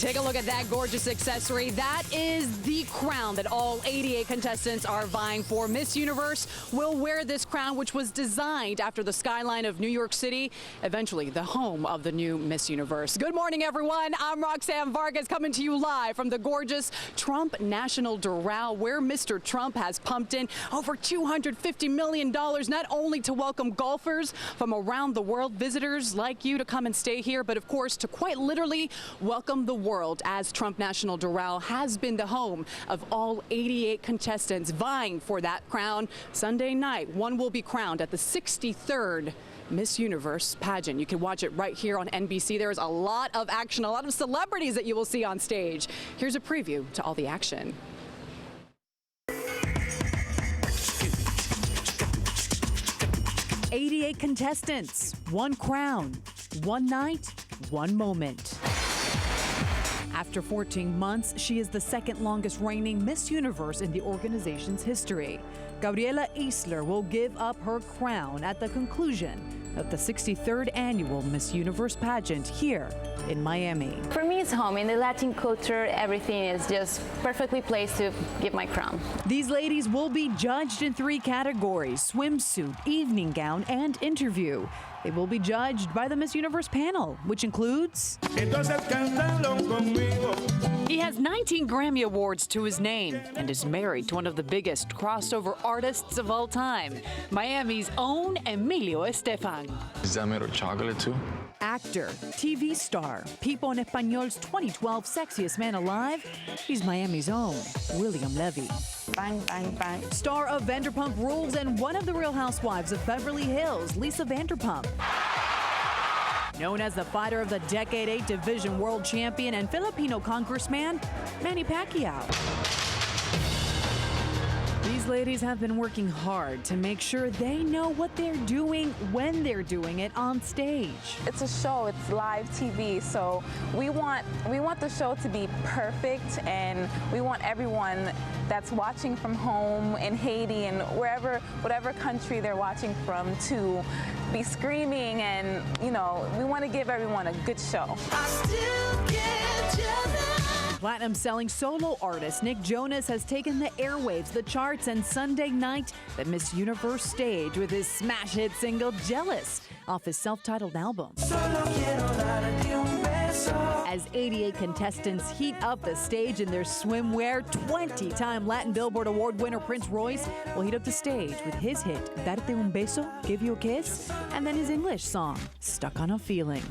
Take a look at that gorgeous accessory. That is the crown that all 88 contestants are vying for. Miss Universe will wear this crown, which was designed after the skyline of New York City, eventually the home of the new Miss Universe. Good morning, everyone. I'm Roxanne Vargas coming to you live from the gorgeous Trump National Doral, where Mr. Trump has pumped in over $250 million, not only to welcome golfers from around the world, visitors like you to come and stay here, but of course to quite literally welcome the world, as Trump National Doral has been the home of all 88 contestants vying for that crown. Sunday night, one will be crowned at the 63rd Miss Universe pageant. You can watch it right here on NBC. There's a lot of action, a lot of celebrities that you will see on stage. Here's a preview to all the action. "88 contestants, one crown, one night, one moment." After 14 months, she is the second longest reigning Miss Universe in the organization's history. Gabriela Isler will give up her crown at the conclusion of the 63rd annual Miss Universe pageant here in Miami. For me, it's home. In the Latin culture, everything is just perfectly placed to give my crown. These ladies will be judged in 3 categories: swimsuit, evening gown, and interview. They will be judged by the Miss Universe panel, which includes... He has 19 Grammy Awards to his name and is married to one of the biggest crossover artists of all time, Miami's own Emilio Estefan. Is that made of chocolate too? Actor, TV star, People en Español's 2012 Sexiest Man Alive, he's Miami's own William Levy. Bang, bang, bang. Star of Vanderpump Rules and one of the Real Housewives of Beverly Hills, Lisa Vanderpump. Known as the fighter of the Decade 8 Division World Champion and Filipino congressman, Manny Pacquiao. These ladies have been working hard to make sure they know what they're doing when they're doing it on stage. It's a show, it's live TV, so we want the show to be perfect, and we want everyone that's watching from home in Haiti and whatever country they're watching from to be screaming, and we want to give everyone a good show. I still get jealous. Platinum-selling solo artist Nick Jonas has taken the airwaves, the charts, and Sunday night the Miss Universe stage with his smash hit single "Jealous" off his self-titled album. As 88 contestants heat up the stage in their swimwear, 20-time Latin Billboard Award winner Prince Royce will heat up the stage with his hit "Darte un beso," "Give You a Kiss," and then his English song "Stuck on a Feeling."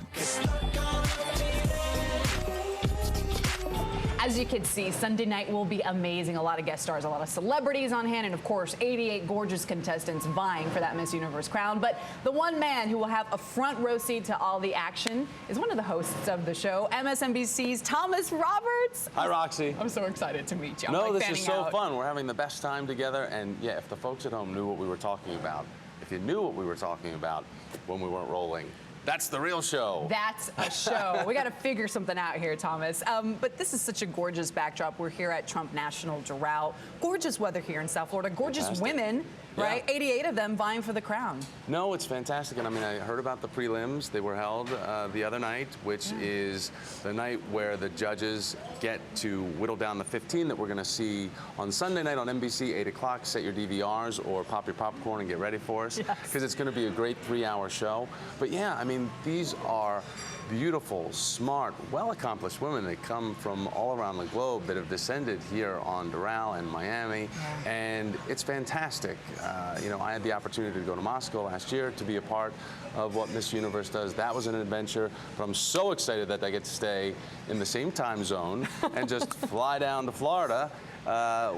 As you can see, Sunday night will be amazing. A lot of guest stars, a lot of celebrities on hand, and of course, 88 gorgeous contestants vying for that Miss Universe crown. But the one man who will have a front row seat to all the action is one of the hosts of the show, MSNBC's Thomas Roberts. Hi, Roxy. I'm so excited to meet you. No, this is so fun. We're having the best time together. And yeah, if the folks at home knew what we were talking about, if you knew what we were talking about when we weren't rolling, that's the real show. That's a show. We got to figure something out here, Thomas. But this is such a gorgeous backdrop. We're here at Trump National Doral. Gorgeous weather here in South Florida. Gorgeous women, right? 88 of them vying for the crown. No, it's fantastic. And I mean, I heard about the prelims. They were held the other night, which is the night where the judges get to whittle down the 15 that we're going to see on Sunday night on NBC, 8 o'clock. Set your DVRs or pop your popcorn and get ready for us, because it's going to be a great 3-hour show. But yeah, I mean, these are beautiful, smart, well-accomplished women that come from all around the globe that have descended here on Doral and Miami, and it's fantastic. I had the opportunity to go to Moscow last year to be a part of what Miss Universe does. That was an adventure, but I'm so excited that I get to stay in the same time zone and just fly down to Florida.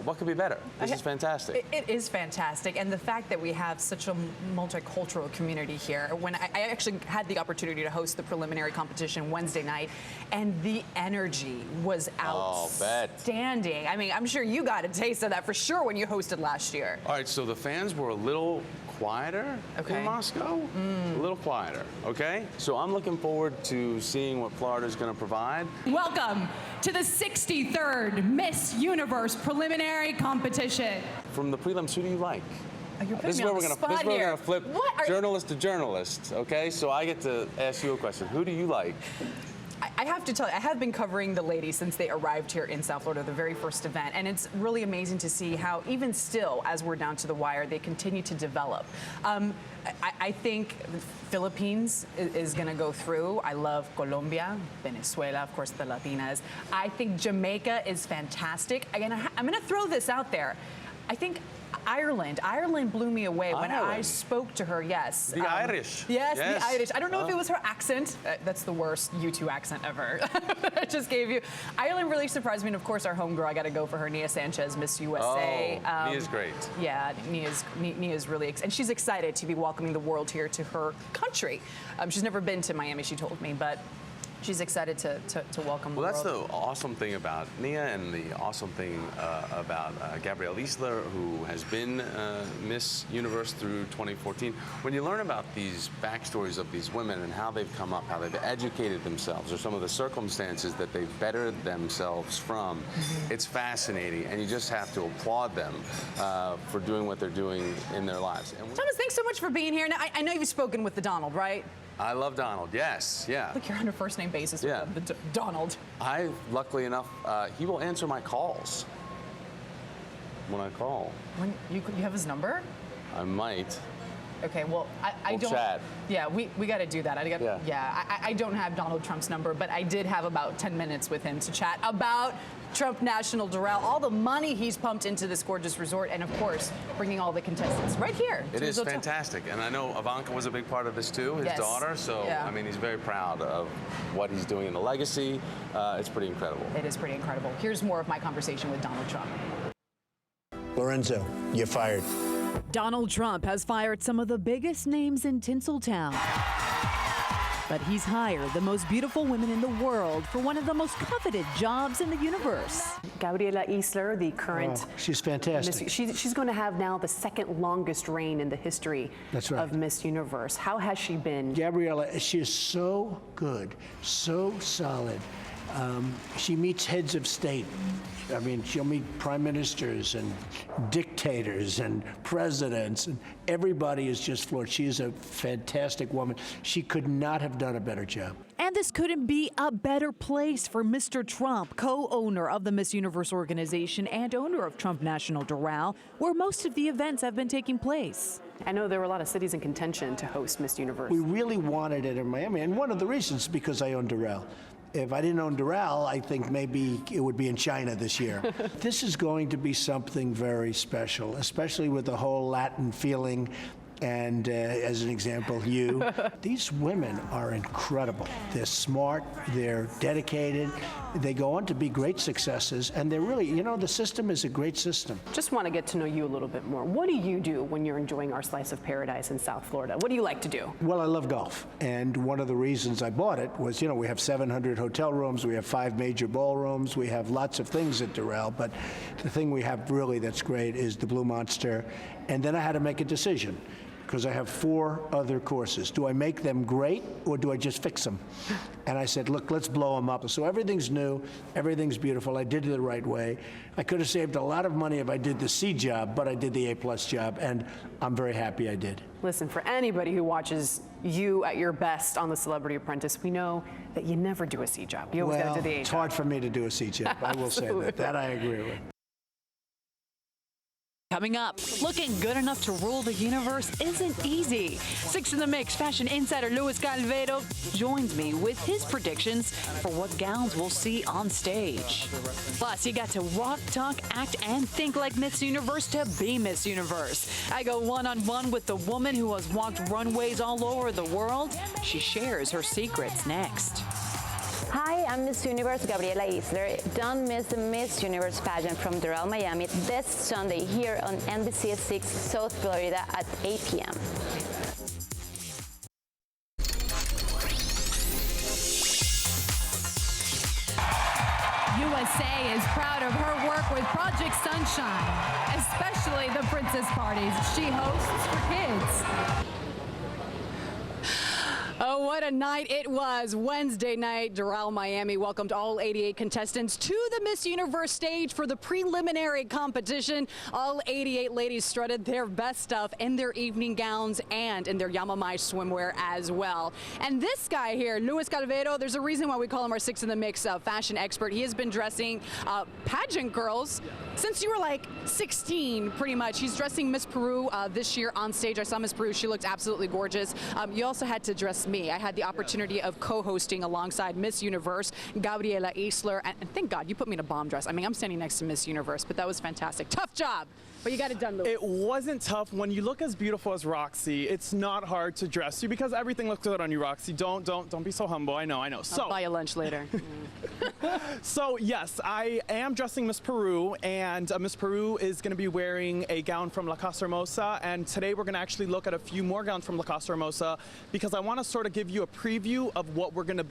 What could be better? This is fantastic. It is fantastic, and the fact that we have such a multicultural community here. When I actually had the opportunity to host the preliminary competition Wednesday night, and the energy was outstanding. I mean, I'm sure you got a taste of that for sure when you hosted last year. All right, so the fans were a little quieter in Moscow, a little quieter, okay? So I'm looking forward to seeing what Florida's going to provide. Welcome to the 63rd Miss Universe preliminary competition. From the prelims, who do you like? This is where we're gonna flip journalist to journalist, okay? So I get to ask you a question. Who do you like? I I have to tell you, I have been covering the ladies since they arrived here in South Florida, the very first event, and it's really amazing to see how even still, as we're down to the wire, they continue to develop. I think the Philippines is going to go through. I love Colombia, Venezuela, of course, the Latinas. I think Jamaica is fantastic. Again, I'm going to throw this out there. I think Ireland blew me away when I spoke to her. Yes. The Irish. Yes, the Irish. I don't know if it was her accent. That's the worst U2 accent ever. I just gave you. Ireland really surprised me, and of course, our homegirl. I got to go for her, Nia Sanchez, Miss USA. Oh, Nia's great. Yeah, Nia's really, and she's excited to be welcoming the world here to her country. She's never been to Miami, she told me, but she's excited to welcome the world. Well, that's the awesome thing about Nia, and the awesome thing about Gabrielle Isler, who has been Miss Universe through 2014. When you learn about these backstories of these women and how they've come up, how they've educated themselves, or some of the circumstances that they've bettered themselves from, it's fascinating, and you just have to applaud them for doing what they're doing in their lives. And Thomas, thanks so much for being here. Now, I know you've spoken with the Donald, right? I love Donald, yes, yeah. Like you're on a first name basis with him, Donald. Luckily enough, he will answer my calls when I call. When you have his number? I might. Okay, well, I We'll don't. chat. Yeah, we got to do that. I don't have Donald Trump's number, but I did have about 10 minutes with him to chat about Trump National Doral, all the money he's pumped into this gorgeous resort, and of course, bringing all the contestants right here. It is fantastic, and I know Ivanka was a big part of this too, his daughter. So I mean, he's very proud of what he's doing in the legacy. It's pretty incredible. It is pretty incredible. Here's more of my conversation with Donald Trump. Lorenzo, you're fired. Donald Trump has fired some of the biggest names in Tinseltown. But he's hired the most beautiful women in the world for one of the most coveted jobs in the universe. Gabriela Isler, the current... she's fantastic. She's going to have now the second longest reign in the history of Miss Universe. How has she been? Gabriela, she is so good, so solid. She meets heads of state. I mean, she'll meet prime ministers and dictators and presidents, and everybody is just floored. She is a fantastic woman. She could not have done a better job. And this couldn't be a better place for Mr. Trump, co-owner of the Miss Universe organization and owner of Trump National Doral, where most of the events have been taking place. I know there were a lot of cities in contention to host Miss Universe. We really wanted it in Miami, and one of the reasons is because I own Doral. If I didn't own Doral, I think maybe it would be in China this year. This is going to be something very special, especially with the whole Latin feeling. And as an example, you. These women are incredible. They're smart, they're dedicated, they go on to be great successes, and they're really, you know, the system is a great system. Just want to get to know you a little bit more. What do you do when you're enjoying our slice of paradise in South Florida? What do you like to do? Well, I love golf. And one of the reasons I bought it was, you know, we have 700 hotel rooms, we have 5 major ballrooms, we have lots of things at Doral, but the thing we have really that's great is the Blue Monster. And then I had to make a decision, because I have 4 other courses. Do I make them great, or do I just fix them? And I said, look, let's blow them up. So everything's new, everything's beautiful. I did it the right way. I could have saved a lot of money if I did the C job, but I did the A+ job, and I'm very happy I did. Listen, for anybody who watches you at your best on The Celebrity Apprentice, we know that you never do a C job. You always got to do the A job. It's hard for me to do a C job. I will say that. That I agree with. Coming up, looking good enough to rule the universe isn't easy. 6 in the Mix fashion insider Luis Calvero joins me with his predictions for what gowns we'll see on stage. Plus, you got to walk, talk, act, and think like Miss Universe to be Miss Universe. I go one-on-one with the woman who has walked runways all over the world. She shares her secrets next. Hi, I'm Miss Universe Gabriela Isler. Don't miss the Miss Universe pageant from Doral, Miami this Sunday here on NBC 6 South Florida at 8 p.m. USA is proud of her work with Project Sunshine, especially the princess parties she hosts for kids. A What a night it was. Wednesday night, Doral, Miami welcomed all 88 contestants to the Miss Universe stage for the preliminary competition. All 88 ladies strutted their best stuff in their evening gowns and in their Yamamai swimwear as well. And this guy here, Luis Calvero, there's a reason why we call him our Six in the Mix fashion expert. He has been dressing pageant girls since you were like 16, pretty much. He's dressing Miss Peru this year on stage. I saw Miss Peru. She looked absolutely gorgeous. You also had to dress me. I had the opportunity of co-hosting alongside Miss Universe, Gabriela Isler, and thank God you put me in a bomb dress. I mean, I'm standing next to Miss Universe, but that was fantastic. Tough job, but you got it done, Louis. It wasn't tough. When you look as beautiful as Roxy, it's not hard to dress you because everything looks good on you, Roxy. Don't be so humble. I know. So I'll buy you lunch later. So yes, I am dressing Miss Peru, and Miss Peru is going to be wearing a gown from La Casa Hermosa, and today we're going to actually look at a few more gowns from La Casa Hermosa because I want to sort of give you a preview of what we're going to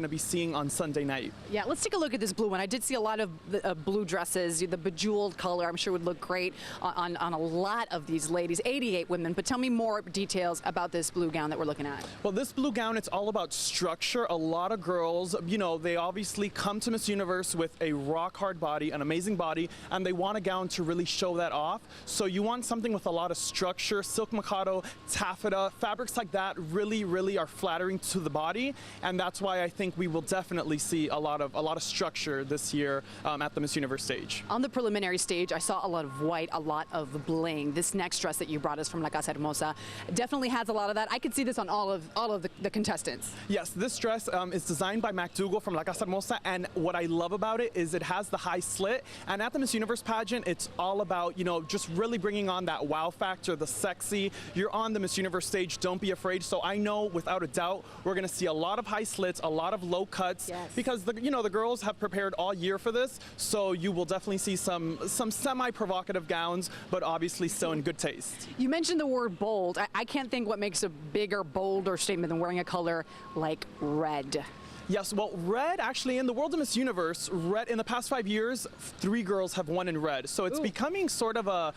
be seeing on Sunday night. Yeah, let's take a look at this blue one. I did see a lot of blue dresses. The bejeweled color, I'm sure, would look great on a lot of these ladies. 88 women. But tell me more details about this blue gown that we're looking at. Well, this blue gown, it's all about structure. A lot of girls, you know, they obviously come to Miss Universe with a rock hard body, an amazing body, and they want a gown to really show that off. So you want something with a lot of structure. Silk Mikado, taffeta, fabrics like that really are flattering to the body, and that's why I think we will definitely see a lot of structure this year at the Miss Universe stage. On the preliminary stage, I saw a lot of white, a lot of bling. This next dress that you brought us from La Casa Hermosa definitely has a lot of that. I could see this on all of the contestants. Yes, this dress is designed by MacDougall from La Casa Hermosa, and what I love about it is it has the high slit, and at the Miss Universe pageant, it's all about, you know, just really bringing on that wow factor, the sexy. You're on the Miss Universe stage, don't be afraid. So I know without a doubt we're going to see a lot of high slits, a lot of low cuts, yes, because the girls have prepared all year for this, so you will definitely see some semi-provocative gowns, but obviously still in good taste. You mentioned the word bold. I can't think what makes a bigger, bolder statement than wearing a color like red. Yes, well, red, actually, in the world of Miss Universe, red, in the past 5 years, 3 girls have won in red. So it's becoming sort of a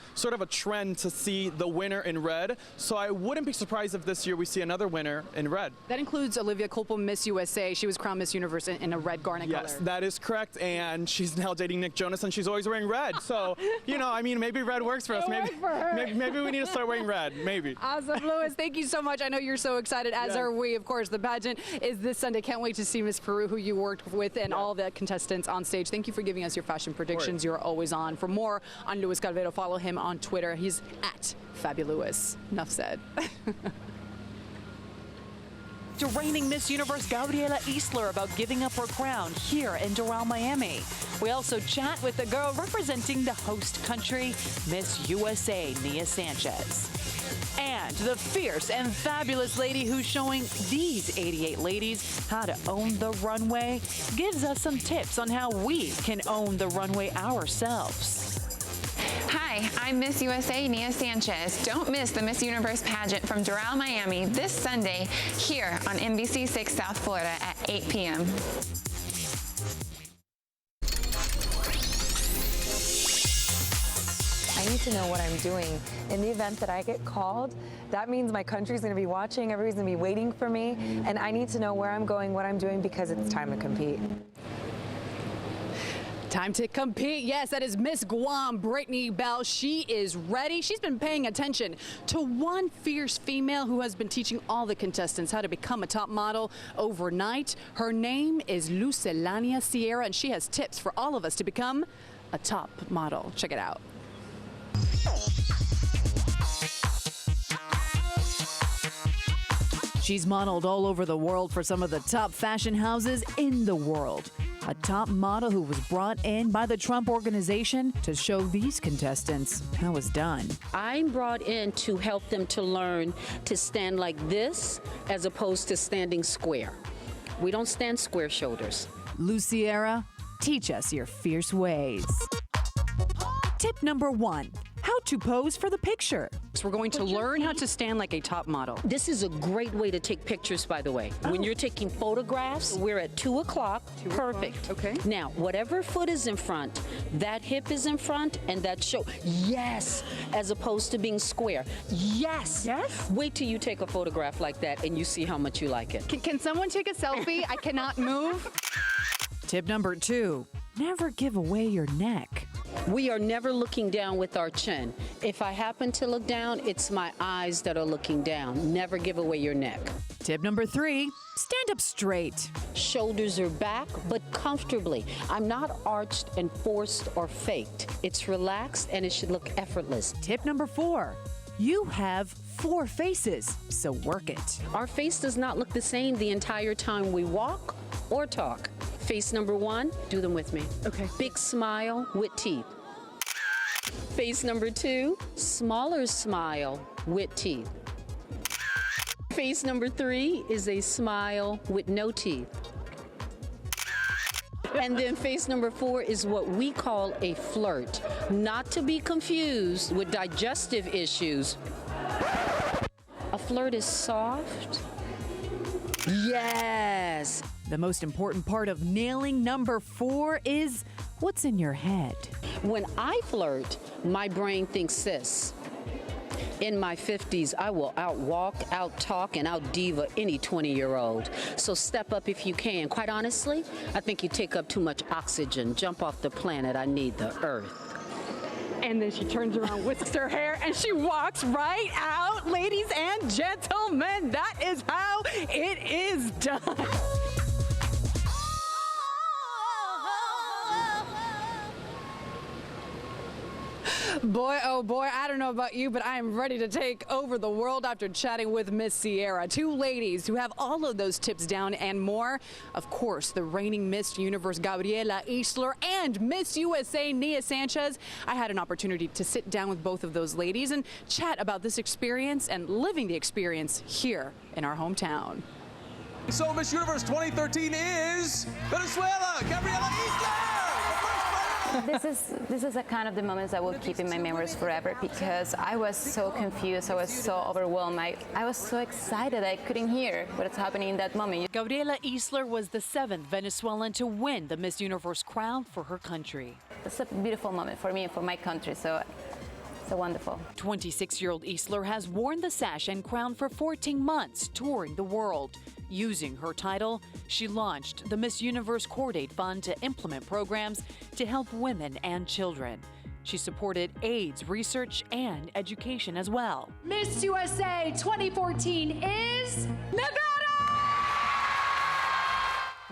trend to see the winner in red. So I wouldn't be surprised if this year we see another winner in red. That includes Olivia Culpo, Miss USA. She was crowned Miss Universe in a red garnet color. Yes, that is correct. And she's now dating Nick Jonas, and she's always wearing red. So, you know, I mean, maybe red works for us. Maybe we need to start wearing red. Maybe. Awesome, Louis. Thank you so much. I know you're so excited, as are we. Of course, the pageant is this Sunday. Can't wait to see Miss Peru, who you worked with, and all the contestants on stage. Thank you for giving us your fashion predictions. You're always on. For more on Luis Calvero, follow him on Twitter. He's at Fabulous. Enough said. To reigning Miss Universe Gabriela Isler about giving up her crown here in Doral, Miami. We also chat with the girl representing the host country, Miss USA, Nia Sanchez. And the fierce and fabulous lady who's showing these 88 ladies how to own the runway gives us some tips on how we can own the runway ourselves. Hi, I'm Miss USA Nia Sanchez. Don't miss the Miss Universe pageant from Doral, Miami this Sunday here on NBC6 South Florida at 8 p.m. I need to know what I'm doing. In the event that I get called, that means my country's gonna be watching, everybody's gonna be waiting for me, and I need to know where I'm going, what I'm doing, because it's time to compete. Time to compete. Yes, that is Miss Guam, Brittany Bell. She is ready. She's been paying attention to one fierce female who has been teaching all the contestants how to become a top model overnight. Her name is Lucelania Sierra, and she has tips for all of us to become a top model. Check it out. She's modeled all over the world for some of the top fashion houses in the world. A top model who was brought in by the Trump organization to show these contestants how it's done. I'm brought in to help them to learn to stand like this as opposed to standing square. We don't stand square shoulders. Luciera, teach us your fierce ways. Tip number 1, how to pose for the picture. So we're going to learn how to stand like a top model. This is a great way to take pictures, by the way. When you're taking photographs, we're at 2 o'clock. Perfect. Okay. Now, whatever foot is in front, that hip is in front, and that yes, as opposed to being square. Yes. Yes? Wait till you take a photograph like that and you see how much you like it. Can someone take a selfie? I cannot move. Tip number 2, never give away your neck. We are never looking down with our chin. If I happen to look down, it's my eyes that are looking down. Never give away your neck. Tip number 3, stand up straight. Shoulders are back, but comfortably. I'm not arched and forced or faked. It's relaxed and it should look effortless. Tip number 4, you have 4 faces, so work it. Our face does not look the same the entire time we walk or talk. Face number 1, do them with me. Okay. Big smile with teeth. Face number 2, smaller smile with teeth. Face number 3 is a smile with no teeth. And then face number 4 is what we call a flirt, not to be confused with digestive issues. A flirt is soft. Yes. The most important part of nailing number 4 is what's in your head. When I flirt, my brain thinks this. In my 50s, I will outwalk, outtalk, and outdiva any 20-year-old. So step up if you can. Quite honestly, I think you take up too much oxygen. Jump off the planet. I need the earth. And then she turns around, whisks her hair, and she walks right out. Ladies and gentlemen, that is how it is done. Boy, oh boy, I don't know about you, but I am ready to take over the world after chatting with Miss Sierra. 2 ladies who have all of those tips down and more. Of course, the reigning Miss Universe Gabriela Isler and Miss USA Nia Sanchez. I had an opportunity to sit down with both of those ladies and chat about this experience and living the experience here in our hometown. So Miss Universe 2013 is Venezuela, Gabriela Isler! This is a kind of the moments I will keep in my memories forever because I was so confused, I was so overwhelmed, I was so excited I couldn't hear what's happening in that moment. Gabriela Isler was the 7th Venezuelan to win the Miss Universe crown for her country. It's a beautiful moment for me and for my country, so wonderful. 26-year-old Isler has worn the sash and crown for 14 months, touring the world. Using her title, she launched the Miss Universe Core Date Fund to implement programs to help women and children. She supported AIDS research and education as well. Miss USA 2014 is Nevada!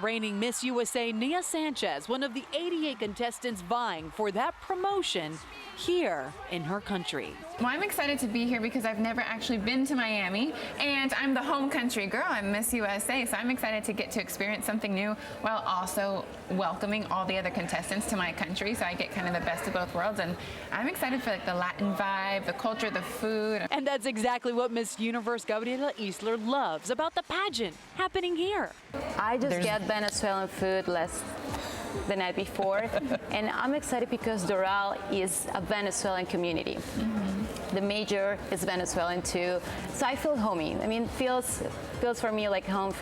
Reigning Miss USA Nia Sanchez, one of the 88 contestants vying for that promotion here in her country. Well, I'm excited to be here because I've never actually been to Miami, and I'm the home country girl. I'm Miss USA, so I'm excited to get to experience something new while also welcoming all the other contestants to my country, so I get kind of the best of both worlds. And I'm excited for the Latin vibe, the culture, the food. And that's exactly what Miss Universe Gabriela Isler loves about the pageant happening here. I just get Venezuelan food the night before, and I'm excited because Doral is a Venezuelan community. Mm-hmm. The major is Venezuelan too, so I feel homey. I mean, feels for me like home.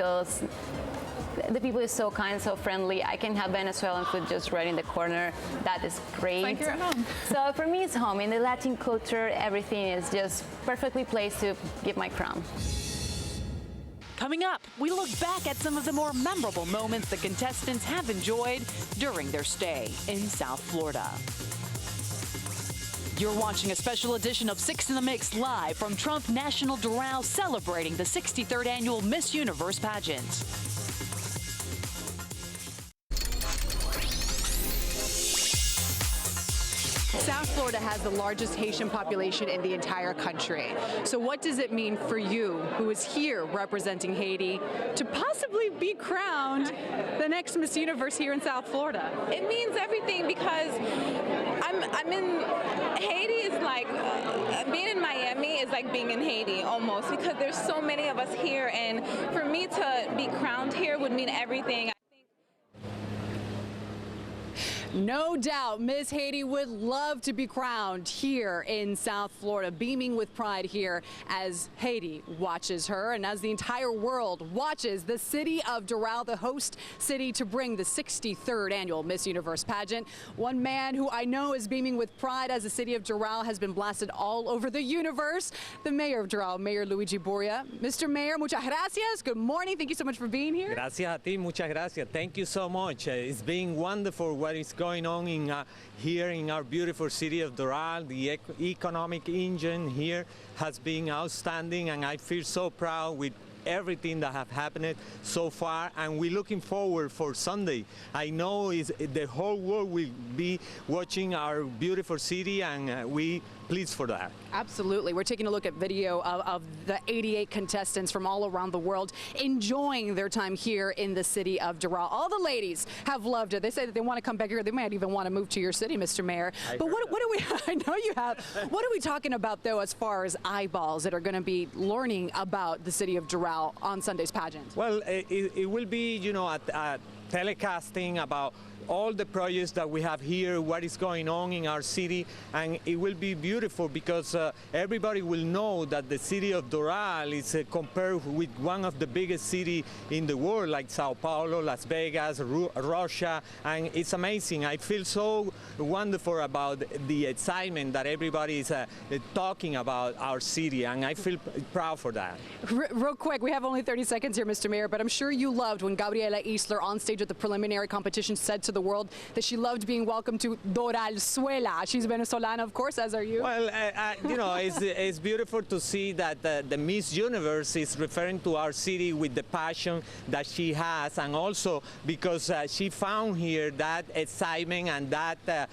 The people is so kind, so friendly. I can have Venezuelan food just right in the corner. That is great. It's like you're at home. So for me, it's home. In the Latin culture, everything is just perfectly placed to give my crown. Coming up, we look back at some of the more memorable moments the contestants have enjoyed during their stay in South Florida. You're watching a special edition of 6 in the Mix live from Trump National Doral celebrating the 63rd annual Miss Universe pageant. South Florida has the largest Haitian population in the entire country. So what does it mean for you, who is here representing Haiti, to possibly be crowned the next Miss Universe here in South Florida? It means everything because I'm in Haiti is like being in Miami is like being in Haiti almost because there's so many of us here, and for me to be crowned here would mean everything. No doubt, Miss Haiti would love to be crowned here in South Florida, beaming with pride here as Haiti watches her and as the entire world watches the city of Doral, the host city to bring the 63rd annual Miss Universe pageant. One man who I know is beaming with pride as the city of Doral has been blasted all over the universe, the mayor of Doral, Mayor Luigi Borja. Mr. Mayor, muchas gracias. Good morning. Thank you so much for being here. Gracias a ti, muchas gracias. Thank you so much. It's been wonderful what is going on in here in our beautiful city of Doral. The economic engine here has been outstanding, and I feel so proud with everything that have happened so far, and we're looking forward for Sunday. I know the whole world will be watching our beautiful city, and we pleased for that. Absolutely. We're taking a look at video of the 88 contestants from all around the world enjoying their time here in the city of Doral. All the ladies have loved it. They say that they want to come back here. They might even want to move to your city, Mr. Mayor. But what do we, I know you have, what are we talking about, though, as far as eyeballs that are going to be learning about the city of Doral on Sunday's pageant? Well, it will be, you know, a telecasting about all the projects that we have here, what is going on in our city, and it will be beautiful because everybody will know that the city of Doral is compared with one of the biggest cities in the world, like Sao Paulo, Las Vegas, Russia, and it's amazing. I feel so wonderful about the excitement that everybody is talking about our city, and I feel proud for that. Real quick, we have only 30 seconds here, Mr. Mayor, but I'm sure you loved when Gabriela Isler on stage at the preliminary competition said to the world that she loved being welcomed to Doralzuela. She's Venezolana, of course, as are you. Well, you know, it's beautiful to see that the Miss Universe is referring to our city with the passion that she has, and also because she found here that excitement and that,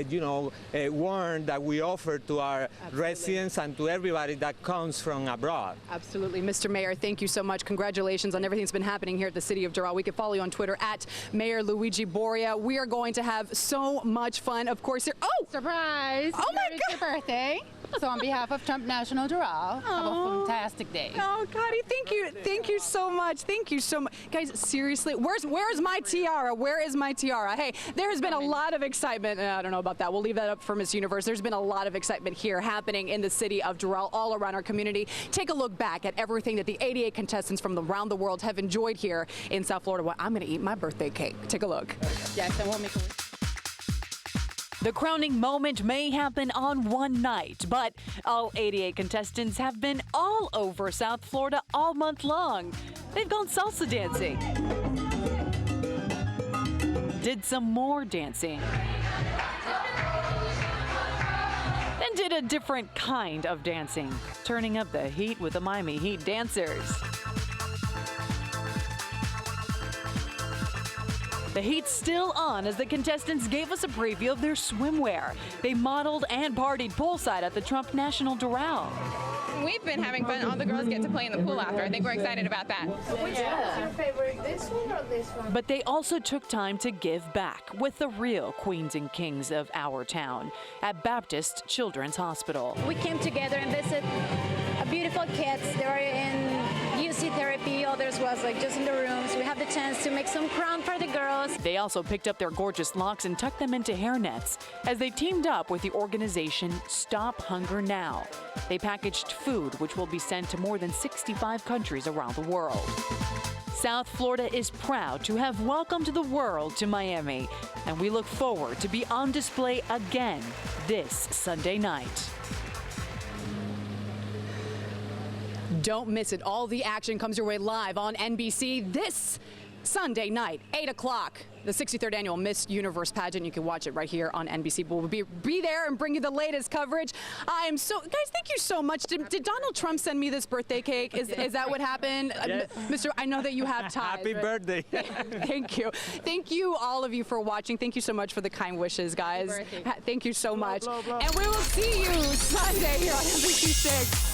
you know, warmth that we offer to our residents and to everybody that comes from abroad. Absolutely. Mr. Mayor, thank you so much. Congratulations on everything that's been happening here at the city of Doral. We can follow you on Twitter at Mayor Luigi Borja. We are going to have so much fun, of course. Here. Oh! Surprise! Oh my God! It's your birthday. So on behalf of Trump National Doral, have a fantastic day. Oh, Gotti, thank you. Thank you so much. Thank you so much. Guys, seriously, where's my tiara? Where is my tiara? Hey, there has been a lot of excitement. I don't know about that. We'll leave that up for Miss Universe. There's been a lot of excitement here happening in the city of Doral, all around our community. Take a look back at everything that the 88 contestants from around the world have enjoyed here in South Florida. Well, I'm going to eat my birthday cake. Take a look. Yes, and we'll make a The crowning moment may happen on one night, but all 88 contestants have been all over South Florida all month long. They've gone salsa dancing, did some more dancing, and did a different kind of dancing, turning up the heat with the Miami Heat dancers. The heat's still on as the contestants gave us a preview of their swimwear. They modeled and partied poolside at the Trump National Doral. We've been having fun. All the girls get to play in the pool after. I think we're excited about that. Which one was your favorite, this one or this one? But they also took time to give back with the real queens and kings of our town at Baptist Children's Hospital. We came together and visited beautiful kids. They were in UC therapy, others was like just in the rooms. We had the chance to make some crown for the girls. They also picked up their gorgeous locks and tucked them into hairnets as they teamed up with the organization Stop Hunger Now. They packaged food which will be sent to more than 65 countries around the world. South Florida is proud to have welcomed the world to Miami, and we look forward to be on display again this Sunday night. Don't miss it. All the action comes your way live on NBC this Sunday night, 8 o'clock. The 63rd annual Miss Universe pageant. You can watch it right here on NBC. We'll be there and bring you the latest coverage. I am so, guys, thank you so much. Did Donald Trump send me this birthday cake? Is that what happened? Yes. Mr. I know that you have ties. Happy birthday. Thank you. Thank you, all of you, for watching. Thank you so much for the kind wishes, guys. Thank you so much. And we will see you Sunday here on NBC 6.